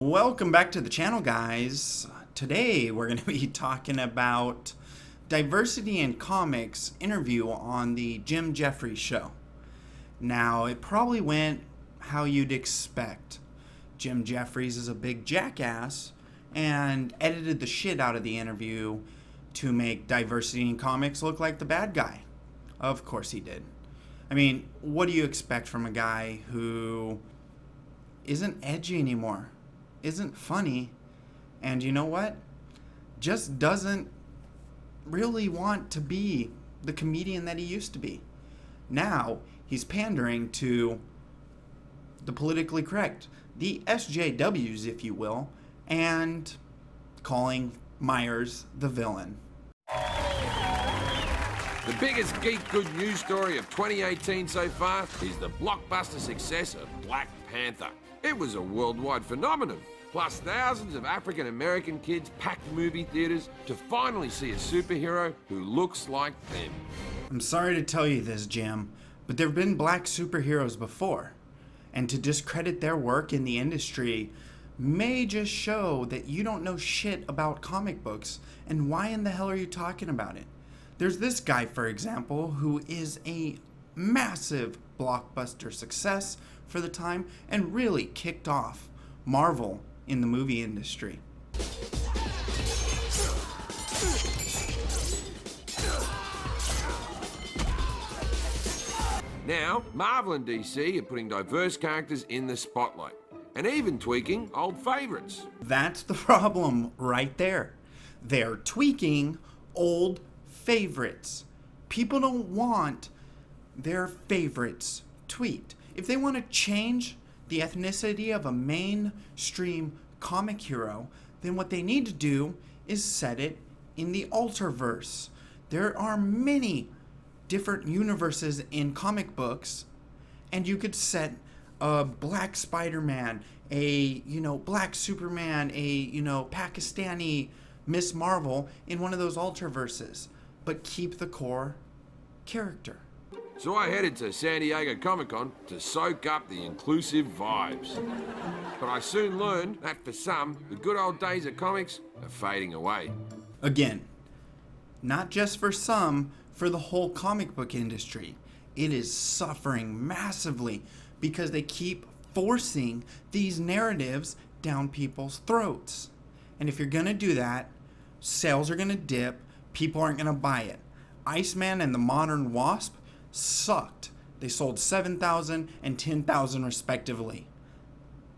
Welcome back to the channel, guys. Today we're going to be talking about diversity in comics interview on the Jefferies show. Now, it probably went how you'd expect. Jefferies is a big jackass and edited the shit out of the interview to make diversity in comics look like the bad guy. Of course he did. I mean, what do you expect from a guy who isn't edgy anymore? Isn't funny, and you know what? Just doesn't really want to be the comedian that he used to be. Now, he's pandering to the politically correct, the SJWs, if you will, and calling Myers the villain. The biggest geek good news story of 2018 so far is the blockbuster success of Black Panther. It was a worldwide phenomenon. Plus, thousands of African-American kids packed movie theaters to finally see a superhero who looks like them. I'm sorry to tell you this, Jim, but there have been black superheroes before. And to discredit their work in the industry may just show that you don't know shit about comic books, and why in the hell are you talking about it? There's this guy, for example, who is a massive blockbuster success for the time and really kicked off Marvel in the movie industry. Now, Marvel and DC are putting diverse characters in the spotlight, and even tweaking old favorites. That's the problem right there. They're tweaking old favorites. People don't want their favorites tweaked. If they want to change the ethnicity of a mainstream comic hero, then what they need to do is set it in the Alterverse. There are many different universes in comic books, and you could set a black Spider-Man, a black Superman, a Pakistani Miss Marvel in one of those Alterverses, but keep the core character. So I headed to San Diego Comic-Con to soak up the inclusive vibes. But I soon learned that for some, the good old days of comics are fading away. Again, not just for some, for the whole comic book industry. It is suffering massively because they keep forcing these narratives down people's throats. And if you're gonna do that, sales are gonna dip, people aren't gonna buy it. Iceman and the Modern Wasp sucked. They sold 7,000 and 10,000 respectively.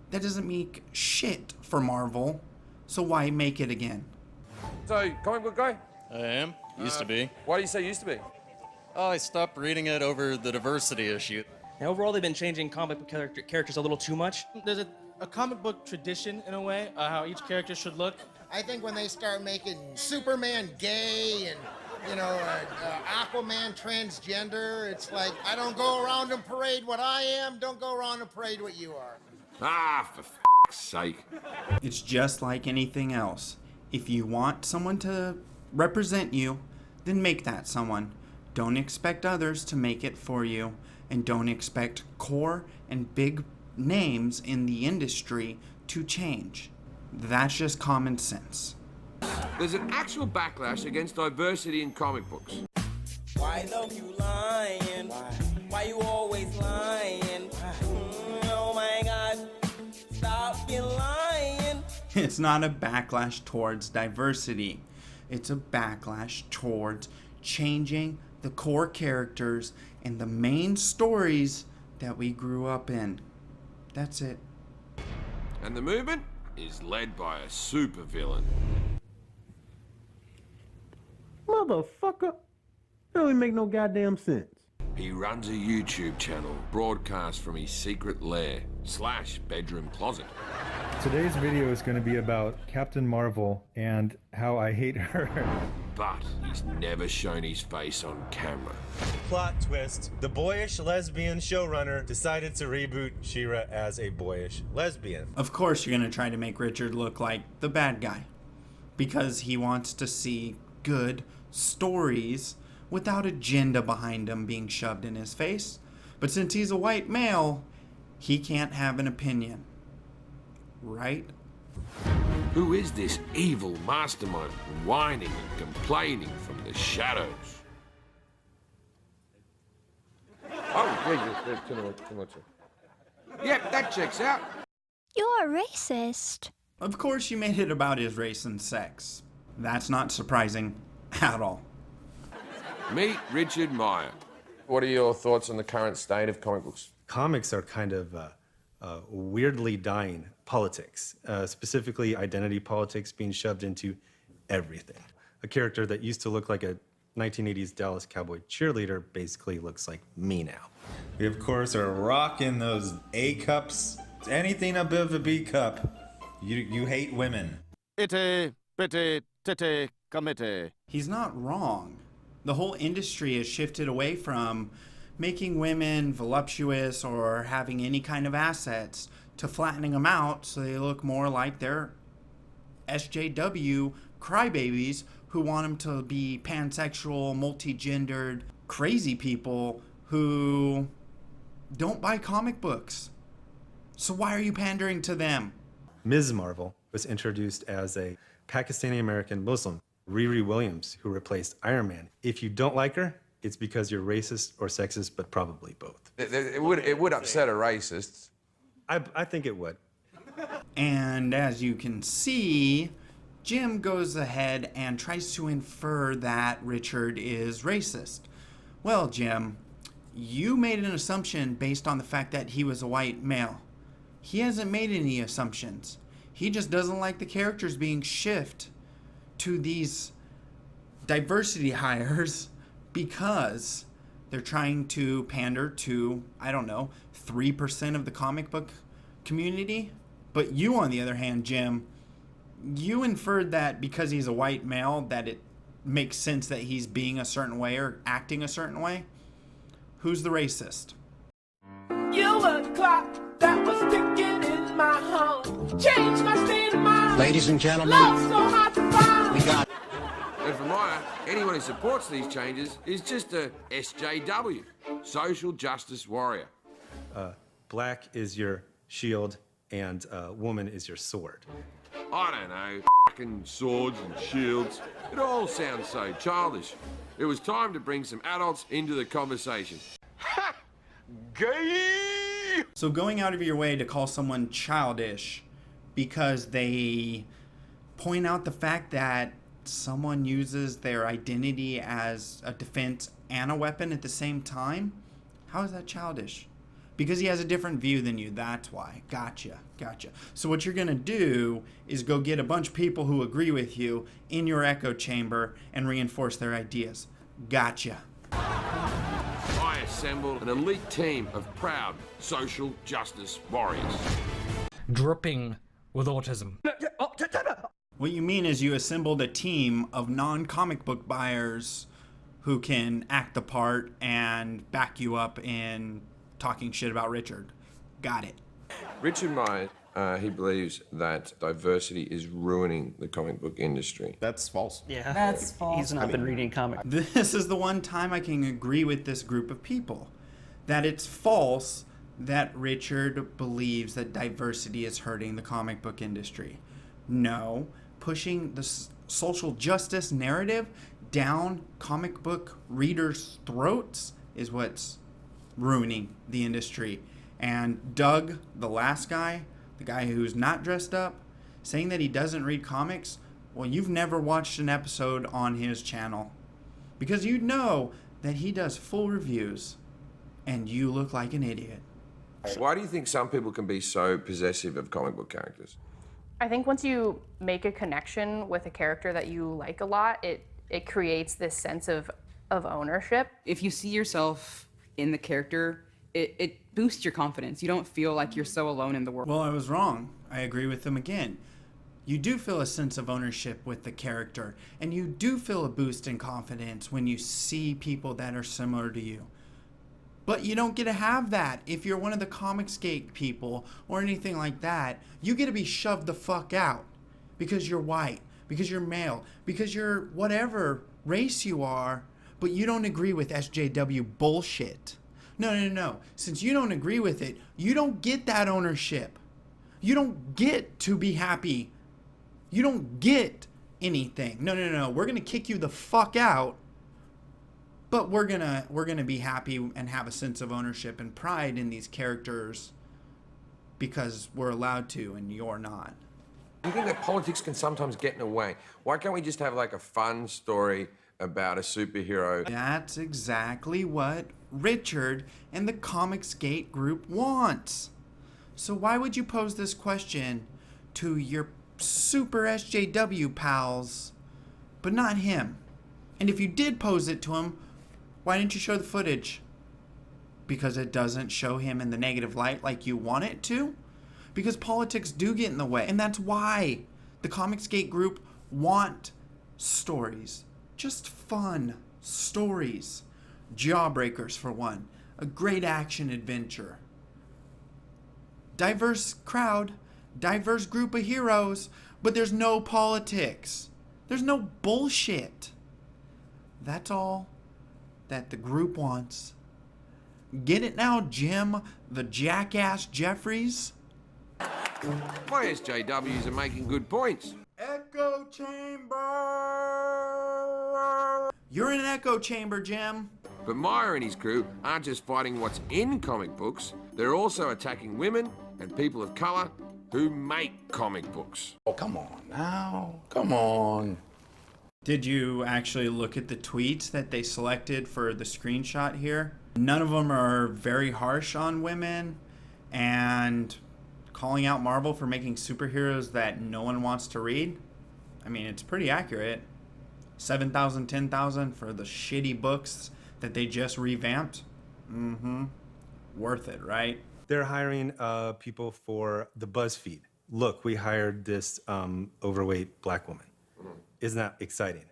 That doesn't make shit for Marvel, so why make it again? So, comic book guy? I am. Used to be. Why do you say used to be? Oh, I stopped reading it over the diversity issue. And overall, they've been changing comic book characters a little too much. There's a comic book tradition, in a way, how each character should look. I think when they start making Superman gay and, Aquaman transgender, it's like, I don't go around and parade what I am, don't go around and parade what you are. Ah, for f***'s sake. It's just like anything else. If you want someone to represent you, then make that someone. Don't expect others to make it for you, and don't expect core and big names in the industry to change. That's just common sense. There's an actual backlash against diversity in comic books. Why love you lying? Why you always lying? Oh my God, stop you lying. It's not a backlash towards diversity. It's a backlash towards changing the core characters and the main stories that we grew up in. That's it. And the movement is led by a supervillain. Motherfucker. That don't even make no goddamn sense. He runs a YouTube channel broadcast from his secret lair / bedroom closet. Today's video is going to be about Captain Marvel and how I hate her. But he's never shown his face on camera. Plot twist. The boyish lesbian showrunner decided to reboot She-Ra as a boyish lesbian. Of course you're going to try to make Richard look like the bad guy, because he wants to see good stories without agenda behind them being shoved in his face. But since he's a white male, he can't have an opinion. Right? Who is this evil mastermind whining and complaining from the shadows? Oh, yeah, too much. Yep, that checks out. You're a racist. Of course you made it about his race and sex. That's not surprising at all. Meet Richard Meyer. What are your thoughts on the current state of comic books? Comics are kind of weirdly dying politics, specifically identity politics being shoved into everything. A character that used to look like a 1980s Dallas Cowboy cheerleader basically looks like me now. We, of course, are rocking those A cups. Anything above a B cup, you hate women. Itty, bitty, titty, committee. He's not wrong. The whole industry has shifted away from making women voluptuous or having any kind of assets to flattening them out so they look more like their SJW crybabies who want them to be pansexual, multi-gendered, crazy people who don't buy comic books. So why are you pandering to them? Ms. Marvel was introduced as a Pakistani-American Muslim, Riri Williams, who replaced Iron Man. If you don't like her, it's because you're racist or sexist, but probably both. It would upset a racist. I think it would. And as you can see, Jim goes ahead and tries to infer that Richard is racist. Well, Jim, you made an assumption based on the fact that he was a white male. He hasn't made any assumptions. He just doesn't like the characters being shifted to these diversity hires because they're trying to pander to, I don't know, 3% of the comic book community. But you, on the other hand, Jim, you inferred that because he's a white male that it makes sense that he's being a certain way or acting a certain way. Who's the racist? You were the clock that was ticking in my home. Changed my state of mind. Ladies and gentlemen, Love so hard to find. we got... And for Meyer, anyone who supports these changes is just a SJW, social justice warrior. Black is your shield and woman is your sword. I don't know, fucking swords and shields. It all sounds so childish. It was time to bring some adults into the conversation. Ha! Gay! So going out of your way to call someone childish because they point out the fact that someone uses their identity as a defense and a weapon at the same time? How is that childish? Because he has a different view than you, that's why. Gotcha. So what you're gonna do is go get a bunch of people who agree with you in your echo chamber and reinforce their ideas. Gotcha. I assembled an elite team of proud social justice warriors. Dripping with autism. What you mean is you assembled a team of non-comic book buyers who can act the part and back you up in talking shit about Richard. Got it. Richard Meyer, he believes that diversity is ruining the comic book industry. That's false. Yeah. That's false. He's not been reading comics. This is the one time I can agree with this group of people. That it's false that Richard believes that diversity is hurting the comic book industry. No, pushing the social justice narrative down comic book readers' throats is what's ruining the industry. And Doug, the last guy, the guy who's not dressed up, saying that he doesn't read comics, well, you've never watched an episode on his channel. Because you know that he does full reviews, and you look like an idiot. Why do you think some people can be so possessive of comic book characters? I think once you make a connection with a character that you like a lot, it creates this sense of ownership. If you see yourself in the character, it boosts your confidence. You don't feel like you're so alone in the world. Well, I was wrong. I agree with them again. You do feel a sense of ownership with the character, and you do feel a boost in confidence when you see people that are similar to you. But you don't get to have that if you're one of the Comicsgate people or anything like that. You get to be shoved the fuck out because you're white, because you're male, because you're whatever race you are, but you don't agree with SJW bullshit. No. Since you don't agree with it, you don't get that ownership. You don't get to be happy. You don't get anything. No. We're going to kick you the fuck out. But we're going to be happy and have a sense of ownership and pride in these characters because we're allowed to and you're not. You think that politics can sometimes get in the way? Why can't we just have like a fun story about a superhero? That's exactly what Richard and the Comicsgate group wants. So why would you pose this question to your super SJW pals, but not him? And if you did pose it to him, why didn't you show the footage? Because it doesn't show him in the negative light like you want it to? Because politics do get in the way. And that's why the Comicsgate group want stories. Just fun stories. Jawbreakers, for one. A great action adventure. Diverse crowd. Diverse group of heroes. But there's no politics. There's no bullshit. That's all that the group wants. Get it now, Jim, the jackass Jefferies? My SJWs are making good points. Echo chamber! You're in an echo chamber, Jim. But Meyer and his crew aren't just fighting what's in comic books, they're also attacking women and people of color who make comic books. Oh, come on now. Come on. Did you actually look at the tweets that they selected for the screenshot here? None of them are very harsh on women and calling out Marvel for making superheroes that no one wants to read. I mean, it's pretty accurate. 7,000, 10,000 for the shitty books that they just revamped. Worth it, right? They're hiring people for the BuzzFeed. Look, we hired this overweight black woman. Isn't that exciting?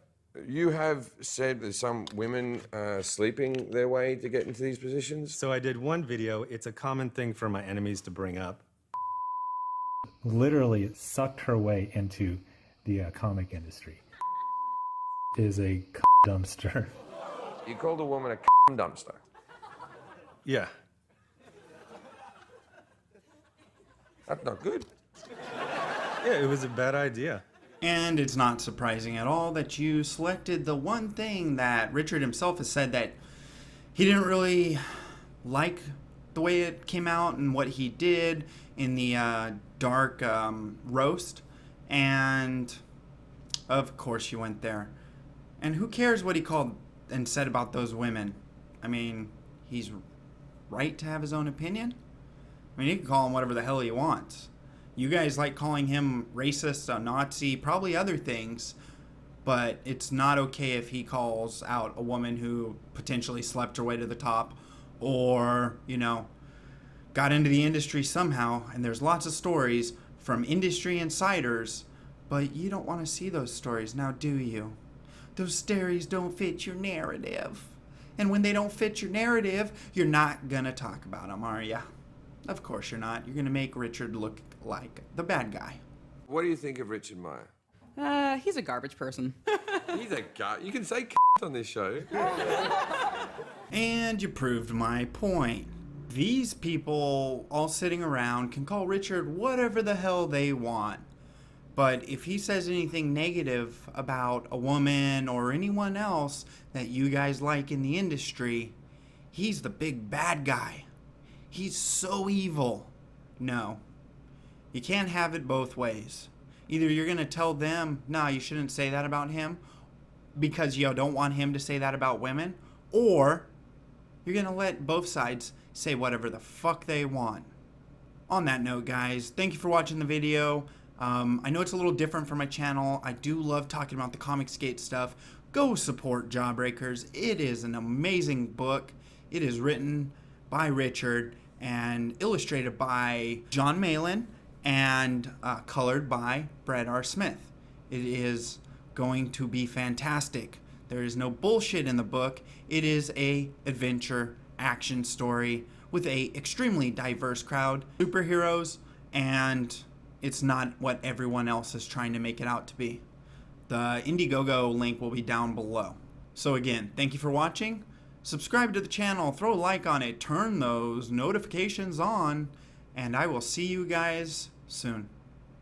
You have said that some women are sleeping their way to get into these positions? So I did one video. It's a common thing for my enemies to bring up. Literally sucked her way into the comic industry. Is a dumpster. You called a woman a dumpster? Yeah. That's not good. Yeah, it was a bad idea. And it's not surprising at all that you selected the one thing that Richard himself has said that he didn't really like the way it came out and what he did in the dark roast. And of course you went there. And who cares what he called and said about those women? I mean, he's right to have his own opinion. I mean, he can call him whatever the hell he wants. You guys like calling him racist, a Nazi, probably other things, but it's not okay if he calls out a woman who potentially slept her way to the top or, you know, got into the industry somehow. And there's lots of stories from industry insiders, but you don't want to see those stories now, do you? Those stories don't fit your narrative. And when they don't fit your narrative, you're not going to talk about them, are ya? Of course you're not. You're going to make Richard look like the bad guy. What do you think of Richard Meyer? He's a garbage person. He's a you can say on this show. And you proved my point. These people all sitting around can call Richard whatever the hell they want. But if he says anything negative about a woman or anyone else that you guys like in the industry, he's the big bad guy. He's so evil. No. You can't have it both ways. Either you're going to tell them, nah, you shouldn't say that about him because you don't want him to say that about women, or you're going to let both sides say whatever the fuck they want. On that note, guys, thank you for watching the video. I know it's a little different from my channel. I do love talking about the Comicsgate stuff. Go support Jawbreakers. It is an amazing book. It is written by Richard and illustrated by John Malin and colored by Brad R. Smith. It is going to be fantastic. There is no bullshit in the book. It is a adventure action story with a extremely diverse crowd, superheroes, and it's not what everyone else is trying to make it out to be. The Indiegogo link will be down below. So again, thank you for watching. Subscribe to the channel, throw a like on it, turn those notifications on, and I will see you guys soon.